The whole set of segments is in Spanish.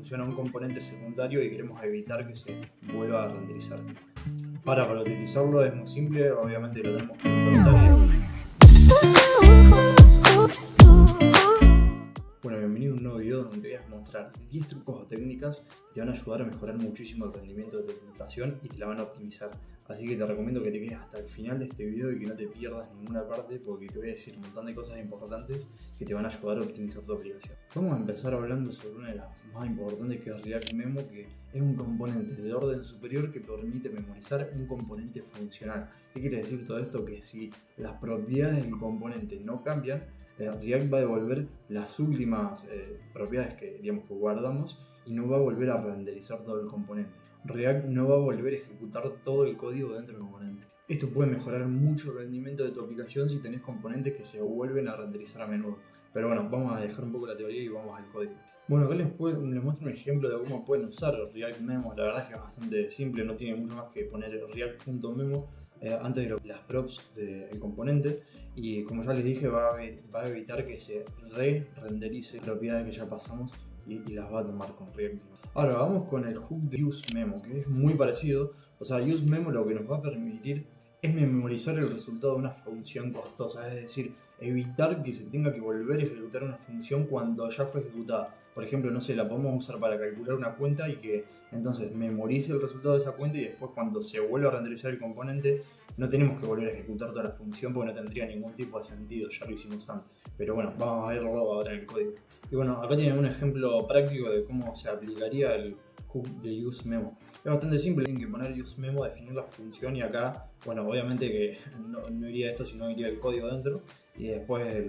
función a un componente secundario y queremos evitar que se vuelva a renderizar. Ahora, para utilizarlo es muy simple, obviamente lo tenemos que importar. Bueno, bienvenido a un nuevo video donde te voy a mostrar 10 trucos o técnicas que te van a ayudar a mejorar muchísimo el rendimiento de tu aplicación y te la van a optimizar. Así que te recomiendo que te quedes hasta el final de este video y que no te pierdas ninguna parte, porque te voy a decir un montón de cosas importantes que te van a ayudar a optimizar tu aplicación. Vamos a empezar hablando sobre una de las más importantes, que es React Memo, que es un componente de orden superior que permite memorizar un componente funcional. ¿Qué quiere decir todo esto? Que si las propiedades del componente no cambian, React va a devolver las últimas propiedades que guardamos y no va a volver a renderizar todo el componente. React no va a volver a ejecutar todo el código dentro del componente. Esto puede mejorar mucho el rendimiento de tu aplicación si tenés componentes que se vuelven a renderizar a menudo. Pero bueno, vamos a dejar un poco la teoría y vamos al código. Bueno, acá les muestro un ejemplo de cómo pueden usar React Memo. La verdad es que es bastante simple, no tiene mucho más que poner React.memo antes de las props del componente, y como ya les dije va a evitar que se re-renderice propiedades que ya pasamos y las va a tomar con React. Ahora vamos con el hook de useMemo, que es muy parecido. O sea, useMemo lo que nos va a permitir es memorizar el resultado de una función costosa, es decir, evitar que se tenga que volver a ejecutar una función cuando ya fue ejecutada. Por ejemplo, no sé, la podemos usar para calcular una cuenta y que entonces memorice el resultado de esa cuenta, y después cuando se vuelva a renderizar el componente no tenemos que volver a ejecutar toda la función porque no tendría ningún tipo de sentido, ya lo hicimos antes. Pero bueno, vamos a verlo ahora en el código. Y bueno, acá tienen un ejemplo práctico de cómo se aplicaría el hook de useMemo. Es bastante simple, tienen que poner useMemo, definir la función, y acá, bueno, obviamente que no iría esto, sino iría el código dentro y después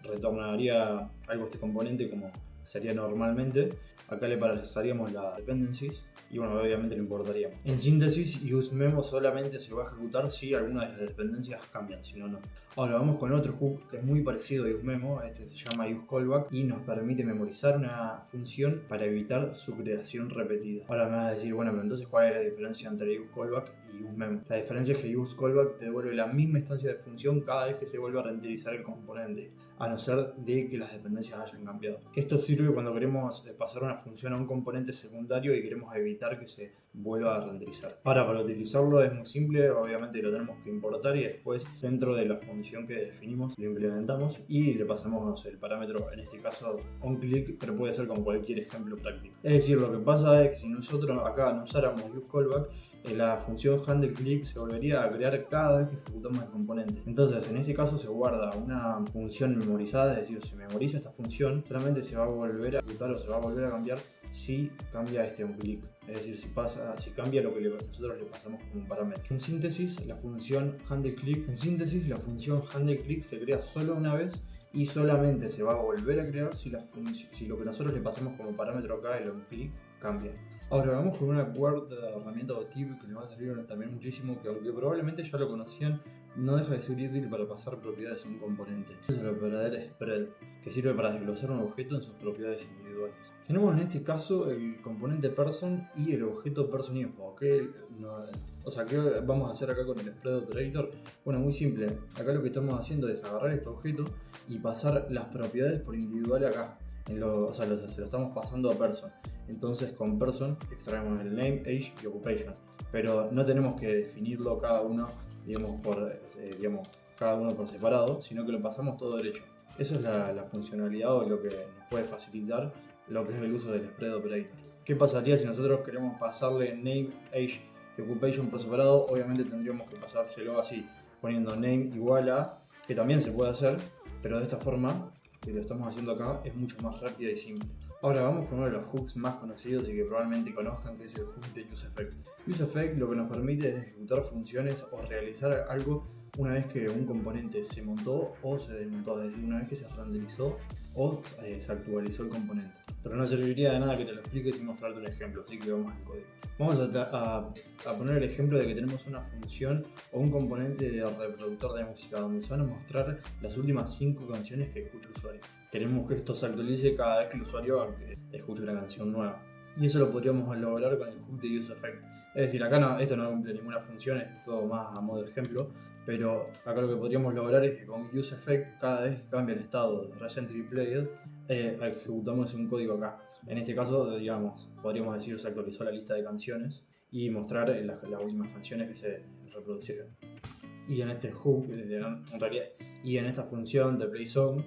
retornaría algo este componente como sería normalmente. Acá le paralizaríamos las dependencies y bueno, obviamente lo importaríamos. En síntesis, useMemo solamente se va a ejecutar si alguna de las dependencias cambian, si no, no. Ahora vamos con otro hook que es muy parecido a useMemo. Este se llama useCallback y nos permite memorizar una función para evitar su creación repetida. Ahora me vas a decir, bueno, pero entonces ¿cuál es la diferencia entre useCallback y useMemo? La diferencia es que useCallback te devuelve la misma instancia de función cada vez que se vuelve a renderizar el componente, a no ser de que las dependencias hayan cambiado. Esto sirve cuando queremos pasar una función a un componente secundario y queremos evitar que se vuelva a renderizar. Ahora, para utilizarlo es muy simple, obviamente lo tenemos que importar y después dentro de la función que definimos lo implementamos y le pasamos el parámetro, en este caso onClick, pero puede ser con cualquier ejemplo práctico. Es decir, lo que pasa es que si nosotros acá no usáramos useCallback, la función handleClick se volvería a crear cada vez que ejecutamos el componente. Entonces, en este caso se guarda una función memorizada, es decir, se memoriza esta función, solamente se va a volver a ejecutar o se va a volver a cambiar si cambia este onClick. Es decir, si cambia lo que nosotros le pasamos como parámetro. En síntesis, la función handleClick se crea solo una vez y solamente se va a volver a crear si lo que nosotros le pasamos como parámetro acá, el onClick, cambia. Ahora vamos con una cuarta herramienta o tip que les va a servir también muchísimo, que aunque probablemente ya lo conocían, no deja de ser útil para pasar propiedades a un componente. Es el operador spread, que sirve para desglosar un objeto en sus propiedades individuales. Tenemos en este caso el componente person y el objeto personinfo. ¿Qué vamos a hacer acá con el spread operator? Bueno, muy simple. Acá lo que estamos haciendo es agarrar este objeto y pasar las propiedades por individual acá. Se lo estamos pasando a person. Entonces con person extraemos el name, age y occupation, pero no tenemos que definirlo cada uno, cada uno por separado, sino que lo pasamos todo derecho. Eso es la funcionalidad o lo que nos puede facilitar lo que es el uso del spread operator. ¿Qué pasaría si nosotros queremos pasarle name, age y occupation por separado? Obviamente tendríamos que pasárselo así, poniendo name igual a, que también se puede hacer, pero de esta forma que lo estamos haciendo acá es mucho más rápida y simple. Ahora vamos con uno de los hooks más conocidos y que probablemente conozcan, que es el hook de useEffect. useEffect lo que nos permite es ejecutar funciones o realizar algo una vez que un componente se montó o se desmontó, es decir, una vez que se renderizó o se actualizó el componente. Pero no serviría de nada que te lo explique sin mostrarte un ejemplo, así que vamos al código. Vamos a poner el ejemplo de que tenemos una función o un componente de reproductor de música donde se van a mostrar las últimas 5 canciones que escucha el usuario. Queremos que esto se actualice cada vez que el usuario escuche una canción nueva. Y eso lo podríamos lograr con el hook de useEffect. Es decir, acá esto no cumple ninguna función, es todo más a modo de ejemplo, pero acá lo que podríamos lograr es que con useEffect, cada vez que cambia el estado de recently played, ejecutamos un código acá. En este caso, digamos, podríamos decir se actualizó la lista de canciones y mostrar las últimas canciones que se reproducieron. Y en este hook, en realidad, y en esta función de play song,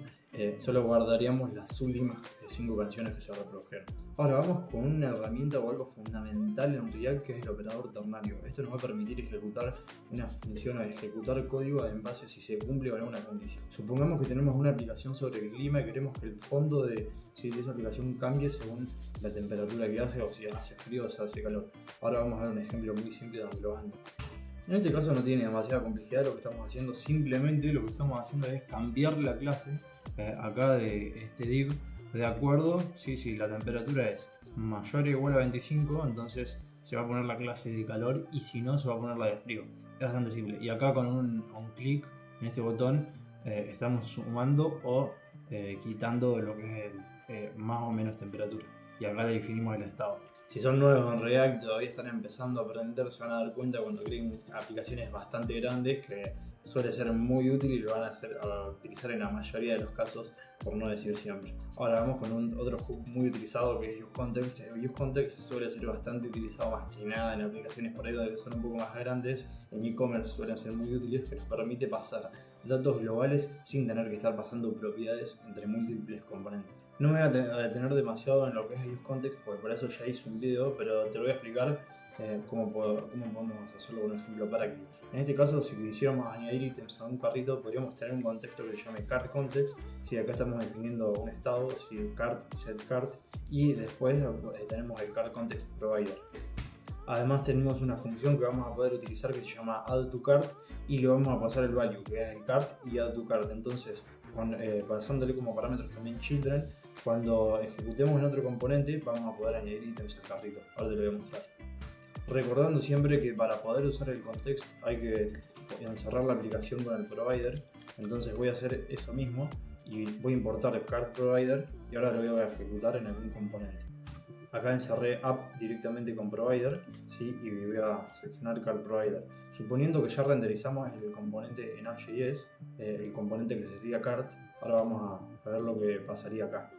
solo guardaríamos las últimas 5 canciones que se reprodujeron. Ahora vamos con una herramienta o algo fundamental en React, que es el operador ternario. Esto nos va a permitir ejecutar una función o ejecutar código en base a si se cumple o no una condición. Supongamos que tenemos una aplicación sobre el clima y queremos que el fondo de esa aplicación cambie según la temperatura que hace, o si hace frío o si hace calor. Ahora vamos a ver un ejemplo muy simple donde lo hagan. En este caso no tiene demasiada complejidad lo que estamos haciendo, simplemente lo que estamos haciendo es cambiar la clase acá de este div de acuerdo, si la temperatura es mayor o igual a 25, entonces se va a poner la clase de calor, y si no se va a poner la de frío. Es bastante simple, y acá con un clic en este botón estamos sumando o quitando lo que es más o menos temperatura, y acá definimos el estado. Si son nuevos en React, todavía están empezando a aprender, se van a dar cuenta cuando creen aplicaciones bastante grandes que suele ser muy útil y lo van a utilizar en la mayoría de los casos, por no decir siempre. Ahora vamos con otro hook muy utilizado, que es useContext. useContext suele ser bastante utilizado más que nada en aplicaciones por ahí que son un poco más grandes. En e-commerce suelen ser muy útiles, que nos permite pasar datos globales sin tener que estar pasando propiedades entre múltiples componentes. No me voy a detener demasiado en lo que es useContext, porque por eso ya hice un video, pero te lo voy a explicar cómo podemos hacerlo con un ejemplo práctico. En este caso, si quisiéramos añadir ítems a un carrito, podríamos tener un contexto que se llame cart_context. Si acá estamos definiendo un estado, si cart, set cart, y después tenemos el cart_context provider. Además tenemos una función que vamos a poder utilizar que se llama add_to_cart, y le vamos a pasar el value que es el cart y add_to_cart. Entonces, pasándole como parámetros también children, cuando ejecutemos en otro componente vamos a poder añadir ítems al carrito. Ahora te lo voy a mostrar. Recordando siempre que para poder usar el context hay que encerrar la aplicación con el provider. Entonces voy a hacer eso mismo y voy a importar el cart provider, y ahora lo voy a ejecutar en algún componente. Acá encerré app directamente con provider, ¿sí? Y voy a seleccionar cart provider. Suponiendo que ya renderizamos el componente en App.js, el componente que sería cart, ahora vamos a ver lo que pasaría acá.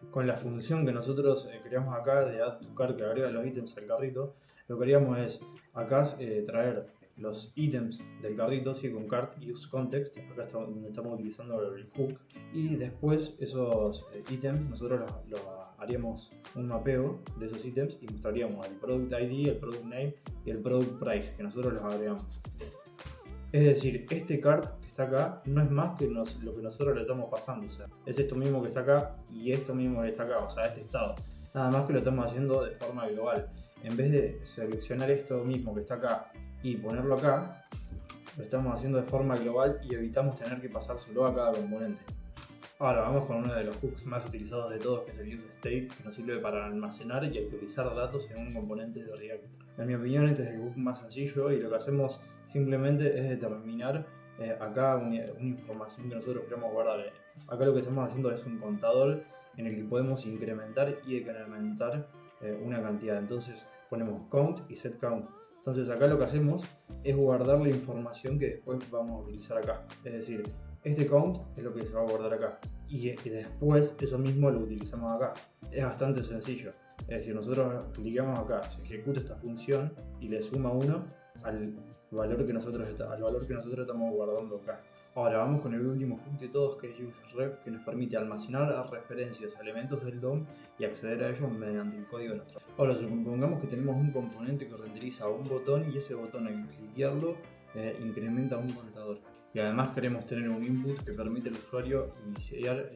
Con la función que nosotros creamos acá de add_to_cart, que agrega los ítems al carrito, lo que haríamos es acá traer los ítems del carrito, ¿sí? Con cart y useContext, acá donde estamos utilizando el hook, y después esos ítems nosotros los haríamos un mapeo de esos ítems y mostraríamos el product ID, el product name y el product price, que nosotros los agregamos. Es decir, este cart que está acá no es más que lo que nosotros le estamos pasando, o sea, es esto mismo que está acá y esto mismo que está acá, o sea, este estado. Nada más que lo estamos haciendo de forma global. En vez de seleccionar esto mismo que está acá y ponerlo acá, lo estamos haciendo de forma global y evitamos tener que pasárselo a cada componente. Ahora vamos con uno de los hooks más utilizados de todos, que es el useState, que nos sirve para almacenar y actualizar datos en un componente de React. En mi opinión, este es el hook más sencillo, y lo que hacemos simplemente es determinar acá una información que nosotros queremos guardar. Acá lo que estamos haciendo es un contador en el que podemos incrementar y decrementar una cantidad. Entonces ponemos count y set count. Entonces acá lo que hacemos es guardar la información que después vamos a utilizar acá. Es decir, este count es lo que se va a guardar acá, y después eso mismo lo utilizamos acá. Es bastante sencillo. Es decir, nosotros clicamos acá, se ejecuta esta función y le suma 1 al valor que nosotros estamos guardando acá. Ahora vamos con el último hook de todos, que es useRef, que nos permite almacenar referencias a elementos del DOM y acceder a ellos mediante el código de nuestra. Ahora supongamos que tenemos un componente que renderiza un botón, y ese botón al cliquearlo incrementa un contador. Y además queremos tener un input que permite al usuario iniciar,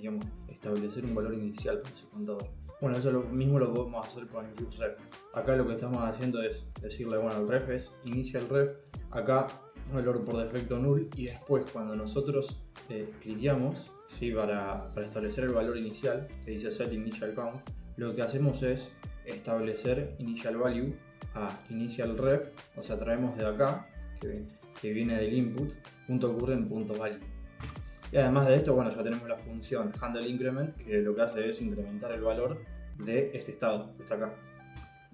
establecer un valor inicial para ese contador. Bueno, eso mismo lo podemos hacer con useRef. Acá lo que estamos haciendo es decirle, bueno, el ref es initialRef, acá un valor por defecto null, y después cuando nosotros cliqueamos, ¿sí? para establecer el valor inicial, que dice setInitialCount, lo que hacemos es establecer initialValue a initialRef, o sea, traemos de acá, que viene del input, .current.value. Y además de esto, bueno, ya tenemos la función handleIncrement, que lo que hace es incrementar el valor de este estado que está acá.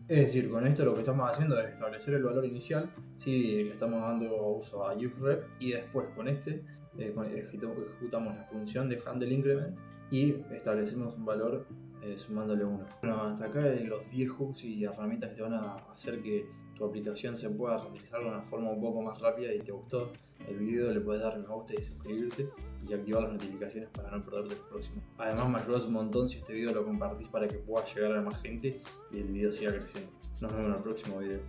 Es decir, con esto lo que estamos haciendo es establecer el valor inicial, si le estamos dando uso a useRef, y después con ejecutamos la función de handleIncrement y establecemos un valor sumándole 1. Bueno, hasta acá los 10 hooks y herramientas que te van a hacer que tu aplicación se pueda renderizar de una forma un poco más rápida. Y te gustó el video, le puedes dar me gusta y suscribirte y activar las notificaciones para no perderte los próximos. Además, me ayudas un montón si este video lo compartís para que pueda llegar a más gente y el video siga creciendo. Nos vemos en el próximo video.